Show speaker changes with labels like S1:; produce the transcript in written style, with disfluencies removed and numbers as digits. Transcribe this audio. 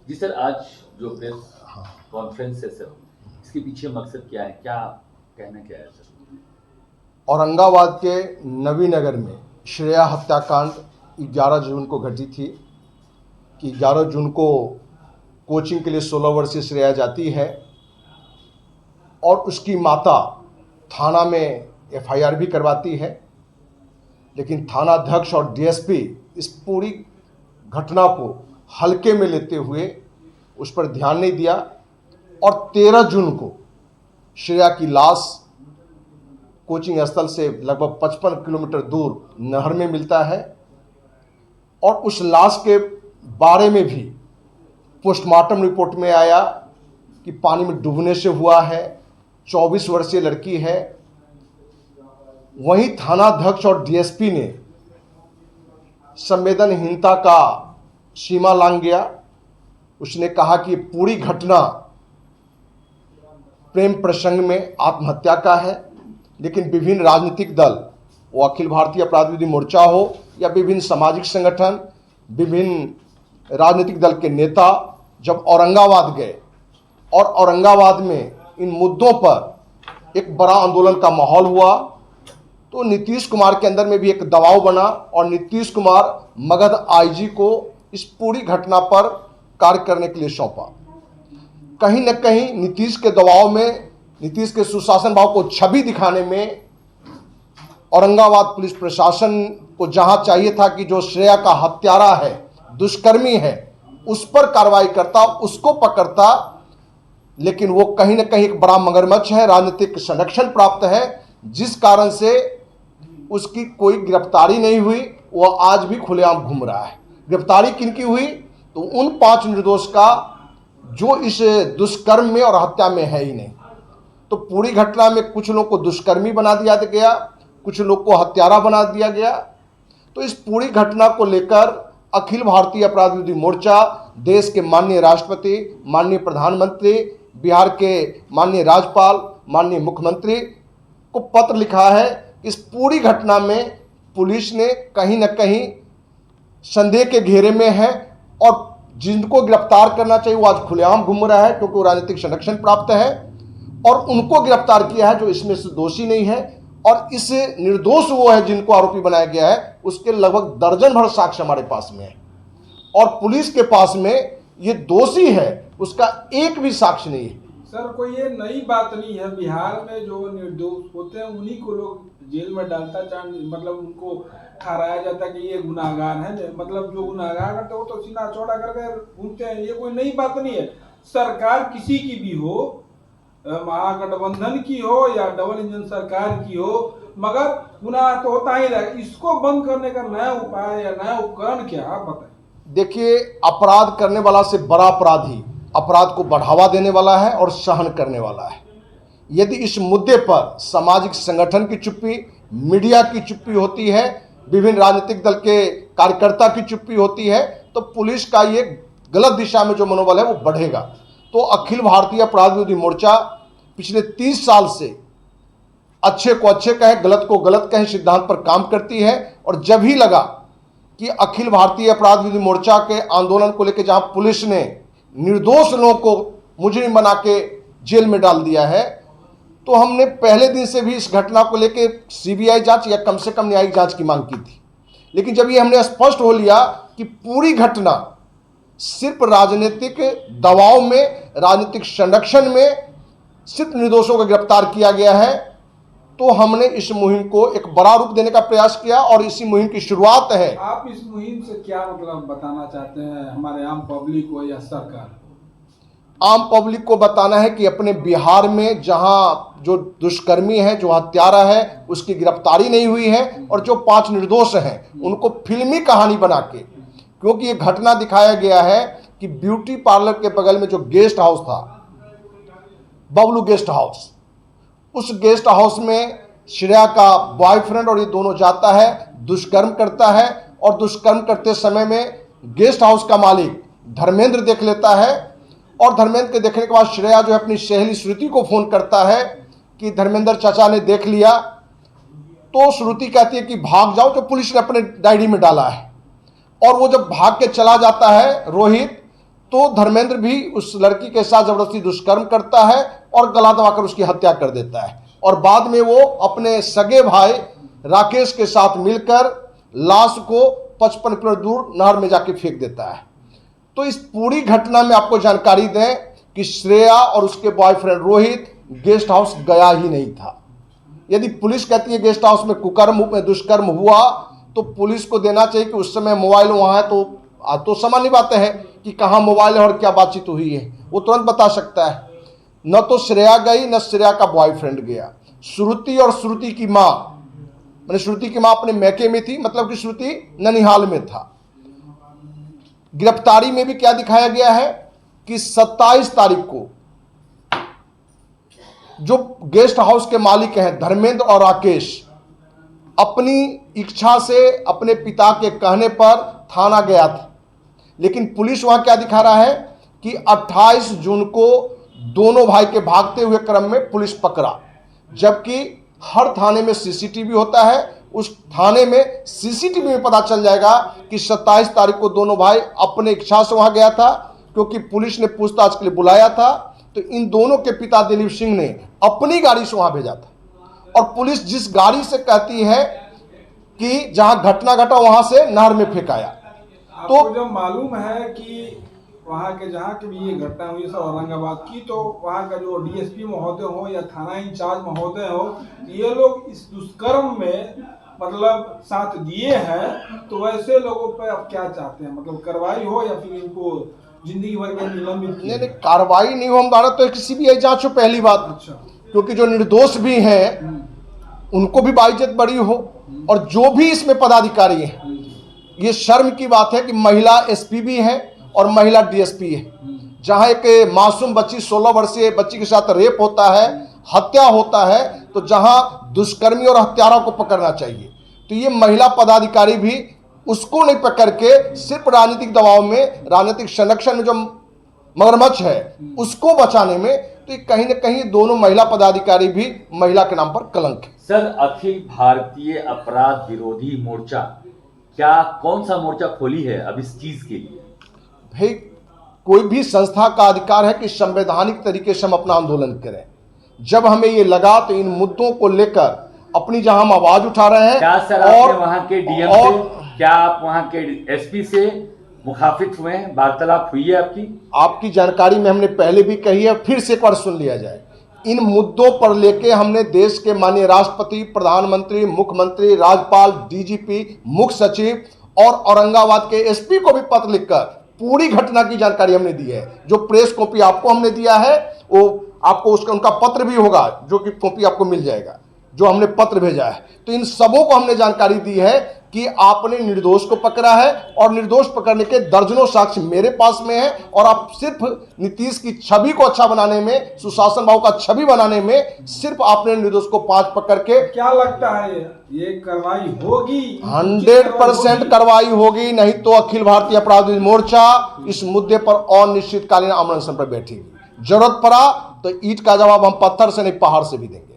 S1: जी sir, आज जो press conference है सर, इसके पीछे मकसद क्या है, क्या कहना क्या है सर?
S2: औरंगाबाद के नवीनगर में श्रेया हत्याकांड 11 जून को घटी थी कि 11 जून को कोचिंग के लिए 16 वर्षीय श्रेया जाती है और उसकी माता थाना में एफआईआर भी करवाती है, लेकिन थाना अध्यक्ष और डीएसपी इस पूरी घटना को हल्के में लेते हुए उस पर ध्यान नहीं दिया और 13 जून को श्रेया की लाश कोचिंग स्थल से लगभग 55 किलोमीटर दूर नहर में मिलता है और उस लाश के बारे में भी पोस्टमार्टम रिपोर्ट में आया कि पानी में डूबने से हुआ है, 24 वर्षीय लड़की है। वहीं थानाध्यक्ष और डीएसपी ने संवेदनहीनता का सीमा लांघ गया। उसने कहा कि पूरी घटना प्रेम प्रसंग में आत्महत्या का है, लेकिन विभिन्न राजनीतिक दल, वो अखिल भारतीय अपराध विरोधी मोर्चा हो या विभिन्न सामाजिक संगठन, विभिन्न राजनीतिक दल के नेता जब औरंगाबाद गए और औरंगाबाद में इन मुद्दों पर एक बड़ा आंदोलन का माहौल हुआ, तो नीतीश कुमार के अंदर में भी एक दबाव बना और नीतीश कुमार मगध आईजी को इस पूरी घटना पर कार्य करने के लिए सौंपा। कहीं न कहीं नीतीश के दबाव में, नीतीश के सुशासन भाव को छवि दिखाने में औरंगाबाद पुलिस प्रशासन को जहां चाहिए था कि जो श्रेया का हत्यारा है, दुष्कर्मी है, उस पर कार्रवाई करता, उसको पकड़ता, लेकिन वो कहीं न कहीं एक बड़ा मगरमच्छ है, राजनीतिक संरक्षण प्राप्त है, जिस कारण से उसकी कोई गिरफ्तारी नहीं हुई। वो आज भी खुलेआम घूम रहा है। गिरफ्तारी किनकी हुई? तो उन 5 निर्दोष का जो इस दुष्कर्म में और हत्या में है ही नहीं। तो पूरी घटना में कुछ लोग को दुष्कर्मी बना दिया गया, कुछ लोग को हत्यारा बना दिया गया। तो इस पूरी घटना को लेकर अखिल भारतीय अपराध विरोधी मोर्चा देश के माननीय राष्ट्रपति, माननीय प्रधानमंत्री, बिहार के माननीय राज्यपाल, माननीय मुख्यमंत्री को पत्र लिखा है। इस पूरी घटना में पुलिस ने कहीं न कहीं संदेह के घेरे में है और जिनको गिरफ्तार करना चाहिए वो आज खुलेआम घूम रहा है, क्योंकि वो राजनीतिक संरक्षण प्राप्त है, और उनको गिरफ्तार किया है जो इसमें से दोषी नहीं है। और इस निर्दोष वो है जिनको आरोपी बनाया गया है, उसके लगभग दर्जन भर साक्ष्य हमारे पास में है और पुलिस के पास में ये दोषी है उसका एक भी साक्ष्य नहीं है।
S3: सर, कोई ये नई बात नहीं है। बिहार में जो निर्दोष होते हैं उन्हीं को लोग जेल में डालता, मतलब उनको ठहराया जाता है कि ये गुनाहगार है। मतलब जो गुनाहगार करते हैं वो तो सीना चौड़ा करके घूमते हैं। ये कोई नई बात नहीं है। सरकार किसी की भी हो, महागठबंधन की हो या डबल इंजन सरकार की हो, मगर गुनाह तो होता ही रहा। इसको बंद करने का नया उपाय या नया उपकरण क्या, आप बताएं।
S2: देखिए, अपराध करने वाला से बड़ा अपराधी अपराध को बढ़ावा देने वाला है और सहन करने वाला है। यदि इस मुद्दे पर सामाजिक संगठन की चुप्पी, मीडिया की चुप्पी होती है, विभिन्न राजनीतिक दल के कार्यकर्ता की चुप्पी होती है, तो पुलिस का ये गलत दिशा में जो मनोबल है वो बढ़ेगा। तो अखिल भारतीय अपराध विरोधी मोर्चा पिछले 30 साल से अच्छे को अच्छे कहें, गलत को गलत कहें, सिद्धांत पर काम करती है। और जब ही लगा कि अखिल भारतीय अपराध विरोधी मोर्चा के आंदोलन को लेकर जहां पुलिस ने निर्दोष लोगों को मुजरिम बना के जेल में डाल दिया है, तो हमने पहले दिन से भी इस घटना को लेकर सीबीआई जांच या कम से कम न्यायिक जांच की मांग की थी। लेकिन जब ये हमने स्पष्ट हो लिया कि पूरी घटना सिर्फ राजनीतिक दबाव में, राजनीतिक संरक्षण में सिर्फ निर्दोषों को गिरफ्तार किया गया है, तो हमने इस मुहिम को एक बड़ा रूप देने का प्रयास किया और इसी मुहिम की शुरुआत है।
S3: आप इस मुहिम से क्या मतलब बताना चाहते हैं हमारे आम पब्लिक को या सरकार को?
S2: आम पब्लिक को बताना है कि अपने बिहार में जहां जो दुष्कर्मी है, जो हत्यारा है, उसकी गिरफ्तारी नहीं हुई है और जो 5 निर्दोष हैं उनको फिल्मी कहानी बना के, क्योंकि ये घटना दिखाया गया है कि ब्यूटी पार्लर के बगल में जो गेस्ट हाउस था, बबलू गेस्ट हाउस, उस गेस्ट हाउस में श्रेया का बॉयफ्रेंड और ये दोनों जाता है, दुष्कर्म करता है और दुष्कर्म करते समय में गेस्ट हाउस का मालिक धर्मेंद्र देख लेता है और धर्मेंद्र के देखने के बाद श्रेया जो है अपनी सहेली श्रुति को फोन करता है कि धर्मेंद्र चाचा ने देख लिया। तो श्रुति कहती है कि भाग जाओ, जो पुलिस ने अपने डायरी में डाला है। और वो जब भाग के चला जाता है रोहित, तो धर्मेंद्र भी उस लड़की के साथ जबरदस्ती दुष्कर्म करता है और गला दबाकर उसकी हत्या कर देता है, और बाद में वो अपने सगे भाई राकेश के साथ मिलकर लाश को 55 किलोमीटर दूर नहर में जाके फेंक देता है। तो इस पूरी घटना में आपको जानकारी दें कि श्रेया और उसके बॉयफ्रेंड रोहित गेस्ट हाउस गया ही नहीं था। यदि पुलिस कहती है गेस्ट हाउस में दुष्कर्म हुआ, तो पुलिस को देना चाहिए कि उस समय मोबाइल वहाँ है, तो सामान्य बातें हैं कि कहाँ मोबाइल है और क्या बातचीत हुई है, वो तुरंत बता सकता है। न तो श्रेया गई, न श्रेया का बॉयफ्रेंड गया। श्रुति और श्रुति की माँ, मैंने श्रुति की माँ अपने मैके में थी, मतलब कि श्रुति ननिहाल में था। गिरफ्तारी में भी क्या दिखाया गया है कि 27 तारीख को जो गेस्ट हाउस के मालिक हैं धर्मेंद्र और राकेश, अपनी इच्छा से अपने पिता के कहने पर थाना गया था, लेकिन पुलिस वहां क्या दिखा रहा है कि 28 जून को दोनों भाई के भागते हुए क्रम में पुलिस पकड़ा, जबकि हर थाने में सीसीटीवी होता है। उस थाने में सीसीटीवी में पता चल जाएगा कि 27 तारीख को दोनों भाई अपने इच्छा से वहां गया था, क्योंकि पुलिस ने पूछताछ के लिए बुलाया था। तो इन दोनों के पिता दिलीप सिंह ने अपनी गाड़ी से वहां भेजा था, और पुलिस जिस गाड़ी से कहती है कि जहां घटना घटा वहां से नहर में फेंकाया।
S3: तो जब मालूम है कि वहाँ के जहाँ की भी ये घटना हुई है औरंगाबाद की, तो वहाँ का जो डीएसपी महोदय हो या थाना इंचार्ज महोदय हो, ये लोग इस दुष्कर्म में मतलब साथ दिए हैं, तो वैसे लोगों पर अब क्या चाहते हैं, मतलब कार्रवाई हो या फिर इनको जिंदगी भर के निलंबित?
S2: नहीं, कार्रवाई नहीं हो, हमारा तो सीबीआई जांच हो पहली बात।
S3: अच्छा।
S2: क्योंकि जो निर्दोष भी हैं उनको भी बाइज्जत बरी हो, और जो भी इसमें पदाधिकारी हैं, ये शर्म की बात है कि महिला एसपी भी है और महिला डीएसपी है। जहां एक मासूम बच्ची 16 वर्षीय बच्ची के साथ रेप होता है, हत्या होता है, तो जहां दुष्कर्मी और हत्यारों को पकड़ना चाहिए, तो ये महिला पदाधिकारी भी उसको नहीं पकड़ के सिर्फ राजनीतिक दबाव में, राजनीतिक संरक्षण में जो मगरमच्छ है उसको बचाने में, तो कहीं ना कहीं दोनों महिला पदाधिकारी भी महिला के नाम पर कलंक है।
S1: सर, अखिल भारतीय अपराध विरोधी मोर्चा क्या कौन सा मोर्चा खोली है अब इस चीज के लिए?
S2: भाई, कोई भी संस्था का अधिकार है कि संवैधानिक तरीके से हम अपना आंदोलन करें। जब हमें ये लगा तो इन मुद्दों को लेकर अपनी जहां हम आवाज उठा रहे हैं।
S1: क्या सर आपने वहां के डीएम से, क्या आप वहां के एसपी से मुखातिब हुए हैं, वार्तालाप हुई है आपकी? आपकी
S2: जानकारी में हमने पहले भी कही है, फिर से एक बार सुन लिया जाए। इन मुद्दों पर लेके हमने देश के माननीय राष्ट्रपति, प्रधानमंत्री, मुख्यमंत्री, राज्यपाल, डीजीपी, मुख्य सचिव और औरंगाबाद के एसपी को भी पत्र लिखकर पूरी घटना की जानकारी हमने दी है। जो प्रेस कॉपी आपको हमने दिया है, वो आपको उनका पत्र भी होगा, जो कि कॉपी आपको मिल जाएगा, जो हमने पत्र भेजा है। तो इन सबों को हमने जानकारी दी है कि आपने निर्दोष को पकड़ा है, और निर्दोष पकड़ने के दर्जनों साक्ष्य मेरे पास में है, और आप सिर्फ नीतीश की छवि को अच्छा बनाने में, सुशासन भाव का छवि बनाने में सिर्फ आपने निर्दोष को 5 पकड़ के।
S3: क्या लगता है ये कार्रवाई होगी?
S2: 100% कार्रवाई होगी, नहीं तो अखिल भारतीय अपराध विरोधी मोर्चा इस मुद्दे पर अनिश्चितकालीन अमरण पर बैठेगी। जरूरत पड़ा तो ईंट का जवाब हम पत्थर से नहीं, पहाड़ से भी देंगे।